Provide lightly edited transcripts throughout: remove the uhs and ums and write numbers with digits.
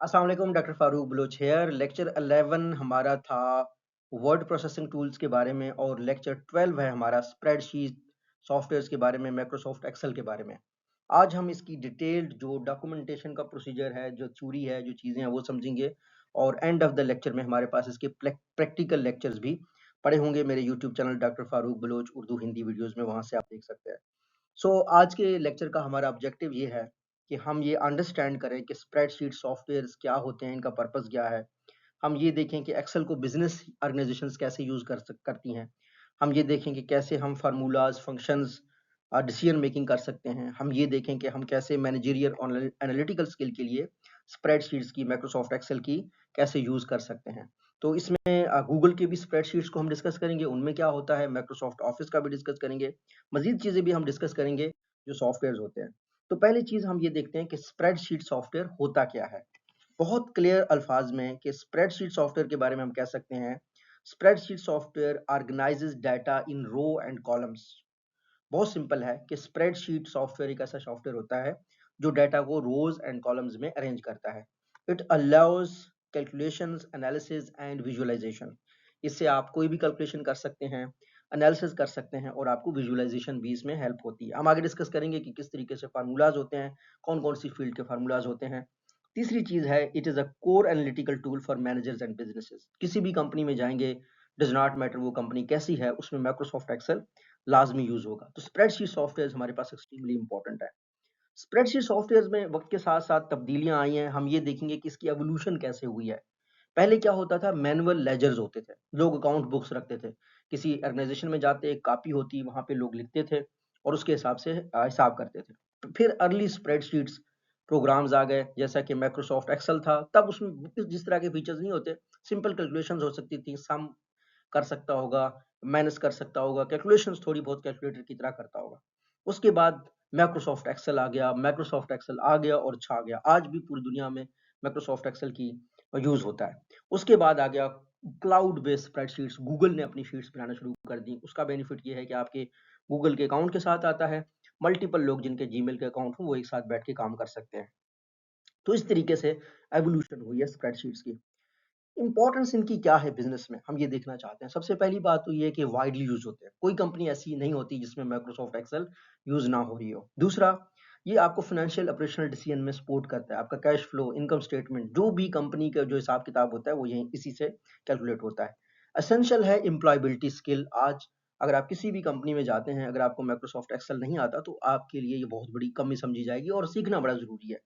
अस्सलाम वालेकुम, doctor Farooq Baloch here. Lecture 11 हमारा था वर्ड प्रोसेसिंग टूल्स के बारे में और लेक्चर 12 है हमारा स्प्रेडशीट सॉफ्टवेयर्स के बारे में, माइक्रोसॉफ्ट एक्सेल के बारे में। आज हम इसकी डिटेल्ड जो डॉक्यूमेंटेशन का प्रोसीजर है, जो थ्योरी है, जो चीज़ें हैं वो समझेंगे और एंड ऑफ द लेक्चर में हमारे पास इसके प्रैक्टिकल लेक्चर्स भी पड़े होंगे मेरे YouTube channel doctor Farooq Baloch Urdu Hindi videos में, वहाँ से आप देख सकते हैं। आज के लेक्चर का हमारा ऑब्जेक्टिव ये है कि हम ये अंडरस्टैंड करें कि स्प्रेडशीट सॉफ्टवेयर्स क्या होते हैं, इनका पर्पस क्या है। हम ये देखें कि एक्सेल को बिजनेस ऑर्गेनाइजेशंस कैसे यूज करती हैं। हम ये देखें कि कैसे हम फार्मूलाज फंक्शंस डिसीजन मेकिंग कर सकते हैं। हम ये देखें कि हम कैसे मैनेजरियल और एनालिटिकल स्किल के लिए स्प्रेडशीट्स की, माइक्रोसॉफ्ट एक्सेल की कैसे यूज कर सकते हैं। तो इसमें गूगल के भी स्प्रेडशीट्स को हम डिस्कस करेंगे, उनमें क्या होता है, माइक्रोसॉफ्ट ऑफिस का भी डिस्कस करेंगे, मजीद चीजें भी हम डिस्कस करेंगे जो सॉफ्टवेयर होते हैं। तो पहली चीज हम ये देखते हैं कि स्प्रेडशीट सॉफ्टवेयर होता क्या है। बहुत क्लियर अल्फाज में कि स्प्रेडशीट सॉफ्टवेयर के बारे में हम कह सकते हैं, spreadsheet software organises data in row and columns. बहुत सिंपल है कि स्प्रेडशीट सॉफ्टवेयर एक ऐसा सॉफ्टवेयर होता है जो डाटा को रोज एंड कॉलम्स में अरेंज करता है। It allows calculations, analysis and visualisation. इससे आप कोई भी कैलकुलेशन कर सकते हैं, एनालिसिस कर सकते हैं और आपको विजुअलाइजेशन भी इसमें हेल्प होती है। हम आगे डिस्कस करेंगे कि किस तरीके से फार्मूलाज होते हैं, कौन कौन सी फील्ड के फार्मूलाज होते हैं। तीसरी चीज है, it is a core analytical tool for managers and businesses. किसी भी कंपनी में जाएंगे, डज नॉट मैटर वो कंपनी कैसी है, उसमें माइक्रोसॉफ्ट एक्सेल लाजमी यूज होगा। तो स्प्रेडशीट सॉफ्टवेयर हमारे पास एक्सट्रीमली इंपॉर्टेंट है। स्प्रेडशीट सॉफ्टवेयर में वक्त के साथ साथ तब्दीलियां आई हैं। हम ये देखेंगे कि इसकी एवोल्यूशन कैसे हुई है। पहले क्या होता था, मैनुअल लेजर्स होते थे, लोग अकाउंट बुक्स रखते थे। किसी ऑर्गेनाइजेशन में जाते, एक कॉपी होती, वहां पे लोग लिखते थे और उसके हिसाब से हिसाब करते थे। फिर अर्ली स्प्रेडशीट्स प्रोग्राम्स आ गए, जैसा कि माइक्रोसॉफ्ट एक्सेल था। तब उसमें जिस तरह के फीचर्स नहीं होते, सिंपल कैलकुलेशंस हो सकती थी, सम कर सकता होगा, माइनस कर सकता होगा, कैलकुलेशंस थोड़ी बहुत कैलकुलेटर की तरह करता होगा। उसके बाद माइक्रोसॉफ्ट एक्सेल आ गया, माइक्रोसॉफ्ट एक्सेल आ गया और छा गया। आज भी पूरी दुनिया में माइक्रोसॉफ्ट एक्सेल की यूज होता है। उसके बाद आ गया क्लाउड बेस्ड स्प्रेडशीट्स। गूगल ने अपनी शीट्स बनाना शुरू कर दी। उसका बेनिफिट ये है कि आपके गूगल के अकाउंट के साथ आता है, मल्टीपल लोग जिनके जीमेल के अकाउंट हो वो एक साथ बैठ के काम कर सकते हैं। तो इस तरीके से एवोल्यूशन हुई है स्प्रेडशीट्स की। इंपॉर्टेंस इनकी क्या है बिजनेस में, हम ये देखना चाहते हैं। सबसे पहली बात तो ये है कि वाइडली यूज होते हैं। कोई कंपनी ऐसी नहीं होती जिसमें माइक्रोसॉफ्ट एक्सेल यूज ना हो रही हो। दूसरा, ये आपको फाइनेंशियल ऑपरेशनल डिसीजन में सपोर्ट करता है। आपका कैश फ्लो, इनकम स्टेटमेंट, जो भी कंपनी का जो हिसाब किताब होता है वो यही इसी से कैलकुलेट होता है। असेंशियल है एम्प्लॉयबिलिटी स्किल। आज अगर आप किसी भी कंपनी में जाते हैं, अगर आपको माइक्रोसॉफ्ट एक्सेल नहीं आता तो आपके लिए ये बहुत बड़ी कमी समझी जाएगी और सीखना बड़ा जरूरी है।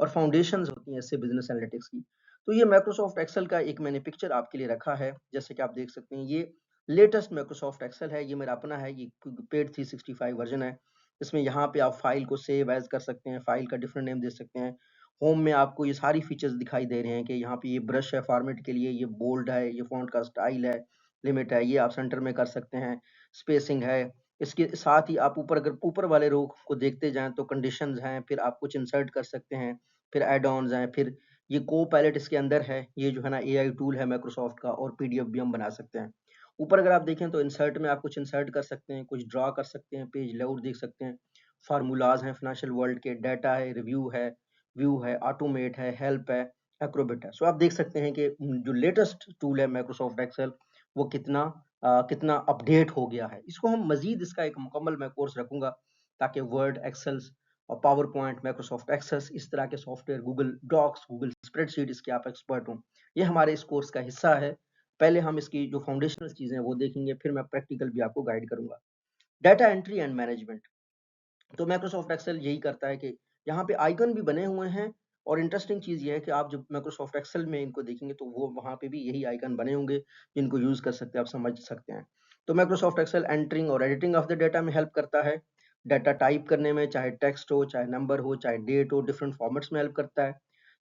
और फाउंडेशंस होती हैं इससे बिजनेस एनालिटिक्स की। तो ये माइक्रोसॉफ्ट एक्सेल का एक मैंने पिक्चर आपके लिए रखा है, जैसे कि आप देख सकते हैं। ये लेटेस्ट माइक्रोसॉफ्ट एक्सेल है, ये मेरा अपना है, ये पेड 365 वर्जन है। इसमें यहाँ पे आप फाइल को सेव एज कर सकते हैं, फाइल का डिफरेंट नेम दे सकते हैं। होम में आपको ये सारी फीचर्स दिखाई दे रहे हैं कि यहाँ पे ये ब्रश है फॉर्मेट के लिए, ये बोल्ड है, ये फॉन्ट का स्टाइल है, लिमिट है, ये आप सेंटर में कर सकते हैं, स्पेसिंग है। इसके साथ ही आप ऊपर अगर ऊपर वाले रो को देखते जाएं तो कंडीशंस हैं, फिर आप कुछ इंसर्ट कर सकते हैं, फिर एड ऑन्स हैं, फिर ये को पायलट इसके अंदर है, ये जो है ना एआई टूल है माइक्रोसॉफ्ट का, और पीडीएफ भी हम बना सकते हैं। ऊपर अगर आप देखें तो इंसर्ट में आप कुछ इंसर्ट कर सकते हैं, कुछ ड्रॉ कर सकते हैं, पेज लेआउट देख सकते हैं, फार्मूलाज हैं फाइनेंशियल वर्ल्ड के, डाटा है, रिव्यू है, व्यू है, ऑटोमेट है, हेल्प है, एक्रोबिट है। सो आप देख सकते हैं कि जो लेटेस्ट टूल है माइक्रोसॉफ्ट एक्सेल वो कितना अपडेट हो गया है। इसको हम मजीद इसका एक मुकम्मल मैं कोर्स रखूंगा ताकि वर्ड, एक्सेल और पावर पॉइंट, माइक्रोसॉफ्ट एक्सेस, इस तरह के software, Google Docs, Google spreadsheet, इसके आप एक्सपर्ट हों। ये हमारे इस कोर्स का हिस्सा है। पहले हम इसकी जो फाउंडेशनल चीजें हैं वो देखेंगे, फिर मैं प्रैक्टिकल भी आपको गाइड करूंगा। डाटा एंट्री एंड मैनेजमेंट, तो माइक्रोसॉफ्ट एक्सेल यही करता है कि यहाँ पे आइकन भी बने हुए हैं। और इंटरेस्टिंग चीज ये है कि आप जब माइक्रोसॉफ्ट एक्सेल में इनको देखेंगे तो वो वहाँ पे भी यही आइकन बने होंगे जिनको यूज कर सकते हैं, आप समझ सकते हैं। तो माइक्रोसॉफ्ट एक्सेल एंटरिंग और एडिटिंग ऑफ द डाटा में हेल्प करता है। डाटा टाइप करने में, चाहे टेक्स्ट हो, चाहे नंबर हो, चाहे डेट हो, डिफरेंट फॉर्मेट्स में हेल्प करता है।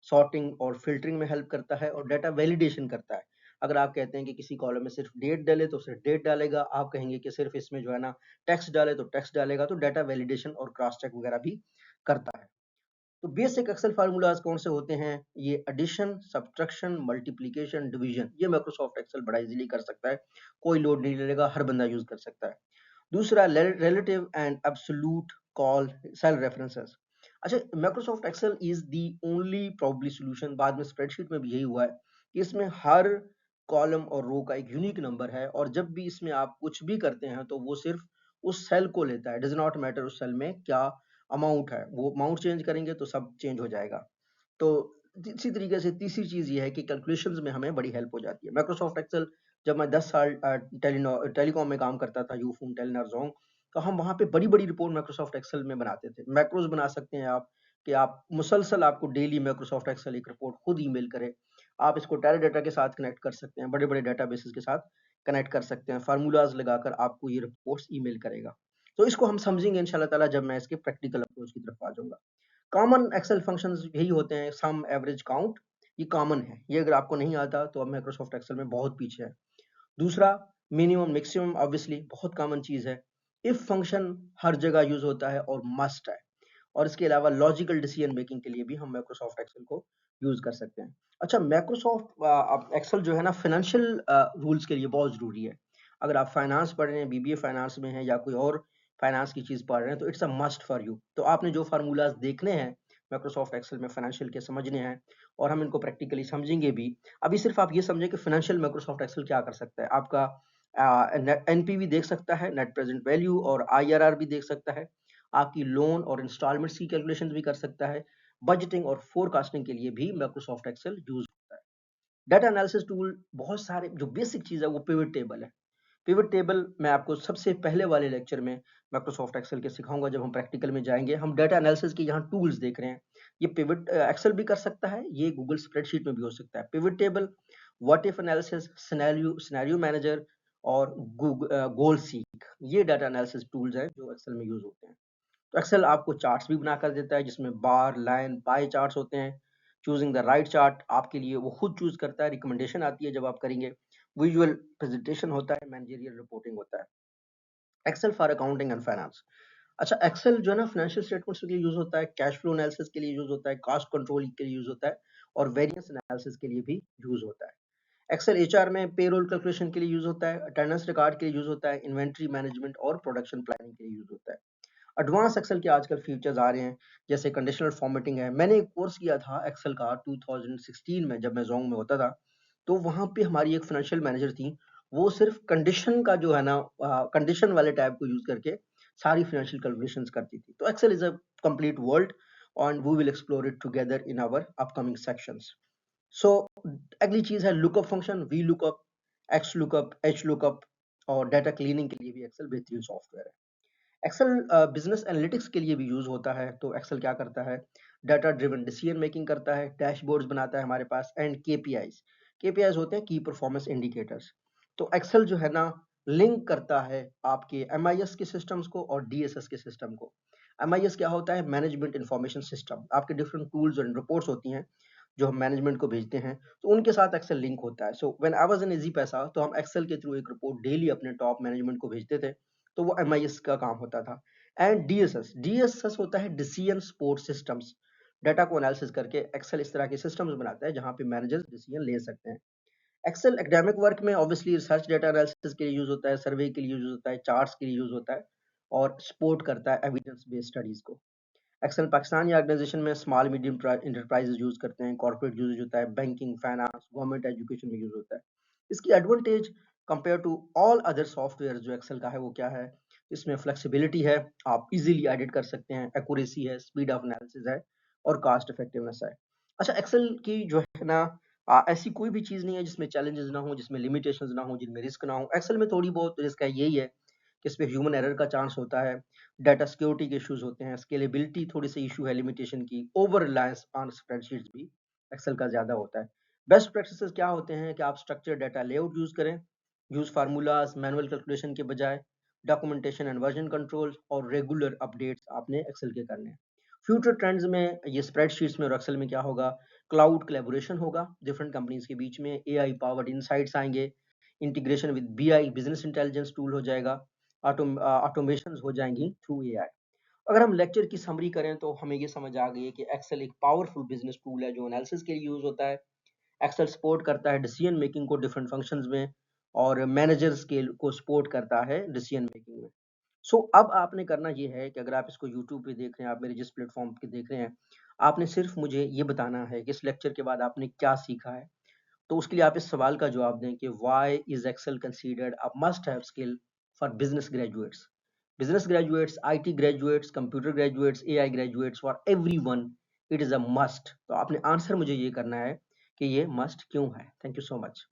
सॉर्टिंग और फिल्टरिंग में हेल्प करता है और डाटा वैलिडेशन करता है। अगर आप कहते हैं कि किसी कॉलम में सिर्फ डेट डाले तो सिर्फ डेट डालेगा, आप कहेंगे कि सिर्फ इसमें जो है ना टेक्स्ट डाले तो टेक्स्ट डालेगा, तो डाटा वैलिडेशन और क्रॉस चेक वगैरह भी करता है। तो बेसिक एक्सेल फार्मूलाज कौन से होते हैं, ये एडिशन, सब्ट्रैक्शन, मल्टीप्लिकेशन, डिवीजन, ये माइक्रोसॉफ्ट एक्सेल बड़ा इजीली कर सकता है। कोई लोड नहीं लेगा, हर बंदा यूज कर सकता है। दूसरा, relative and absolute call cell references. अच्छा, Microsoft Excel is the only probably solution, बाद में स्प्रेडशीट में भी यही हुआ है कि इसमें हर कॉलम और रो का एक यूनिक नंबर है, और जब भी इसमें आप कुछ भी करते हैं तो वो सिर्फ उस सेल को लेता है, डज नॉट मैटर उस सेल में क्या अमाउंट है, वो अमाउंट चेंज करेंगे तो सब चेंज हो जाएगा। तो इसी तरीके से तीसरी चीज ये है कि कैलकुलेशंस में हमें बड़ी हेल्प हो जाती है माइक्रोसॉफ्ट एक्सेल। जब मैं 10 साल टेलीकॉम में काम करता था, यूफोन, टेलीनॉर, जोंग, तो हम वहाँ पे बड़ी-बड़ी रिपोर्ट माइक्रोसॉफ्ट एक्सेल में बनाते थे। मैक्रोज़ बना सकते हैं आप कि आप मुसलसल आपको डेली माइक्रोसॉफ्ट एक्सेल एक रिपोर्ट खुद ईमेल करे। आप इसको टेराडाटा के साथ कनेक्ट कर सकते हैं, बड़े-बड़े डेटाबेसेस के साथ कनेक्ट कर सकते हैं। फ़ॉर्मूलाज़ लगाकर आपको ये रिपोर्ट्स ईमेल करेगा। तो इसको हम समझेंगे इंशाल्लाह ताला जब मैं इसके प्रैक्टिकल अप्रोच की तरफ आ जाऊँगा। कॉमन एक्सेल फंक्शंस यही होते हैं, सम, एवरेज, काउंट, ये कॉमन है। ये अगर आपको नहीं आता तो अब माइक्रोसॉफ्ट एक्सेल में बहुत पीछे है। दूसरा, मिनिमम, मैक्सिमम, ऑब्वियसली बहुत कॉमन चीज़ है। इफ फंक्शन हर जगह यूज़ होता है और मस्ट है। और इसके अलावा लॉजिकल डिसीजन मेकिंग के लिए भी हम माइक्रोसॉफ्ट एक्सेल को यूज़ कर सकते हैं। अच्छा, माइक्रोसॉफ्ट एक्सेल जो है ना फाइनेंशियल रूल्स के लिए बहुत ज़रूरी है। अगर आप फाइनेंस पढ़ रहे हैं, बीबीए फाइनेंस में हैं या कोई और फाइनेंस की चीज़ पढ़ रहे हैं, तो it's a must for you. तो आपने जो फार्मूलाज़ देखने हैं माइक्रोसॉफ्ट एक्सेल में फाइनेंशियल के, समझने हैं, और हम इनको प्रैक्टिकली समझेंगे भी। अभी सिर्फ आप ये समझें कि फाइनेंशियल माइक्रोसॉफ्ट एक्सेल क्या कर सकता है। आपका एनपीवी देख सकता है, नेट प्रेजेंट वैल्यू, और आईआरआर भी देख सकता है। आपकी लोन और इंस्टॉलमेंट्स की कैलकुलेशन भी कर सकता है। बजटिंग और फोरकास्टिंग के लिए भी माइक्रोसॉफ्ट एक्सेल यूज होता है। डाटा एनालिसिस टूल बहुत सारे, जो बेसिक चीज है वो पिवट टेबल है। पिवट टेबल मैं आपको सबसे पहले वाले लेक्चर में माइक्रोसॉफ्ट एक्सेल के सिखाऊंगा, जब हम प्रैक्टिकल में जाएंगे। हम डाटा एनालिसिस के यहाँ टूल्स देख रहे हैं। ये पिवट एक्सेल भी कर सकता है, ये गूगल स्प्रेडशीट में भी हो सकता है। Pivot table, what if analysis, scenario manager, और गोल सीक, ये डाटा एनालिसिस टूल्स हैं जो एक्सेल में यूज होते हैं। तो एक्सेल आपको चार्ट्स भी बनाकर देता है, जिसमें बार, लाइन, पाई चार्ट्स होते हैं। चूजिंग द राइट चार्ट आपके लिए वो खुद चूज करता है, रिकमेंडेशन आती है जब आप करेंगे। विजुअल प्रेजेंटेशन होता है, मैनेजरियल रिपोर्टिंग होता है। Excel for accounting and finance. अच्छा, एक्सेल जो है ना फाइनेंशियल स्टेटमेंट्स के लिए यूज होता है, कैश फ्लो एनालिसिस के लिए यूज होता है, कॉस्ट कंट्रोल के लिए यूज होता है, और वेरिएंस एनालिसिस के लिए भी यूज होता है। एक्सेल एचआर में पेरोल कैलकुलेशन के लिए यूज होता है, अटेंडेंस रिकॉर्ड के लिए यूज होता है, इन्वेंट्री मैनेजमेंट और प्रोडक्शन प्लानिंग के लिए यूज होता है। एडवांस एक्सेल के आजकल फीचर्स आ रहे हैं, जैसे कंडीशनल फॉर्मेटिंग है। मैंने एक कोर्स किया था एक्सेल का 2016 में, जब मैं जोंग में होता था। तो वहाँ पे हमारी एक फाइनेंशियल मैनेजर थी, वो सिर्फ कंडीशन का जो है ना, कंडीशन वाले टैब को यूज करके सारी फाइनेंशियल कैलकुलेशंस करती थी। तो Excel is a complete world, and we will explore it together in our upcoming sections. So अगली चीज है lookup function, V lookup, X lookup, H lookup, और डाटा क्लीनिंग के लिए भी एक्सेल बेहतरीन सॉफ्टवेयर है। एक्सेल बिजनेस एनालिटिक्स के लिए भी यूज होता है। तो एक्सेल क्या करता है, डाटा ड्रिवन डिसीजन मेकिंग करता है, डैशबोर्ड्स बनाता है हमारे पास, एंड केपीआईज। केपीआईज होते हैं की परफॉर्मेंस इंडिकेटर्स। तो एक्सेल जो है ना, लिंक करता है आपके एमआईएस के सिस्टम्स को और डीएसएस के सिस्टम को। एमआईएस क्या होता है, मैनेजमेंट इंफॉर्मेशन सिस्टम। आपके डिफरेंट टूल्स और रिपोर्ट्स होती हैं जो हम मैनेजमेंट को भेजते हैं, तो उनके साथ एक्सेल लिंक होता है। So when I was in easy पैसा, तो हम एक्सेल के थ्रू एक रिपोर्ट डेली अपने टॉप मैनेजमेंट को भेजते थे। तो वो एमआईएस का काम होता था। एंड डीएसएस, डीएसएस होता है डिसीजन सपोर्ट सिस्टम्स। डाटा को एनालिसिस करके एक्सेल इस तरह के सिस्टम्स बनाता है जहां पे मैनेजर्स डिसीजन ले सकते हैं। एक्सेल एकेडमिक वर्क में ऑब्वियसली रिसर्च डेटा एनालिसिस के लिए यूज होता है, सर्वे के लिए यूज होता है, चार्ट्स के लिए यूज होता है, और सपोर्ट करता है एविडेंस बेस्ड स्टडीज को। एक्सेल पाकिस्तानी ऑर्गेनाइजेशन में स्मॉल मीडियम इंटरप्राइजेज यूज करते हैं, कॉर्पोरेट यूज होता है, बैंकिंग, फाइनेंस, गवर्नमेंट एजुकेशन में यूज होता है। इसकी advantage compare to all other software जो एक्सेल का है वो क्या है, इसमें फ्लेक्सिबिलिटी है, आप इजीली एडिट कर सकते हैं, एक्यूरेसी है, स्पीड ऑफ एनालिसिस है, और कॉस्ट इफेक्टिवनेस है। अच्छा, एक्सेल की जो है ना, ऐसी कोई भी चीज नहीं है जिसमें चैलेंजेस ना हो, जिसमें लिमिटेशंस ना हो, जिनमें रिस्क ना हो। एक्सेल में थोड़ी बहुत रिस्क है, यही है कि इस पे ह्यूमन एरर का चांस होता है, डाटा सिक्योरिटी के इश्यूज होते हैं, स्केलेबिलिटी थोड़ी सी इशू है, लिमिटेशन की, ओवर रिलायंस ऑन स्प्रेडशीट्स भी एक्सेल का ज्यादा होता है। बेस्ट प्रैक्टिसेस क्या होते हैं कि आप स्ट्रक्चर डाटा लेआउट यूज करें, यूज फार्मूलाज मैनुअल कैलकुलेशन के बजाय, डॉक्यूमेंटेशन एंड वर्जन कंट्रोल, और रेगुलर अपडेट्स आपने एक्सेल के करने हैं। फ्यूचर ट्रेंड्स में ये स्प्रेडशीट्स में और एक्सेल में क्या होगा, क्लाउड कोलैबोरेशन होगा डिफरेंट कंपनीज के बीच में, एआई पावर्ड इनसाइट्स आएंगे, integration with BI business intelligence tool हो जाएगा, ऑटोमेशन हो जाएंगी थ्रू एआई। अगर हम लेक्चर की समरी करें तो हमें ये समझ आ गई है कि एक्सेल एक पावरफुल बिजनेस टूल है जो एनालिसिस के लिए यूज होता है। एक्सेल सपोर्ट करता है डिसीजन मेकिंग को डिफरेंट फंक्शंस में, और मैनेजर स्केल को सपोर्ट करता है डिसीजन मेकिंग में। सो अब आपने करना ये है कि अगर आप इसको यूट्यूब पे देख रहे हैं, आप मेरे जिस प्लेटफॉर्म पे देख रहे हैं, आपने सिर्फ मुझे ये बताना है कि इस लेक्चर के बाद आपने क्या सीखा है। तो उसके लिए आप इस सवाल का जवाब दें कि why is Excel considered a must have skill for business graduates. Business graduates, IT graduates, computer graduates, AI graduates, for everyone it is a must. तो आपने आंसर मुझे ये करना है कि ये मस्ट क्यों है। Thank you so much.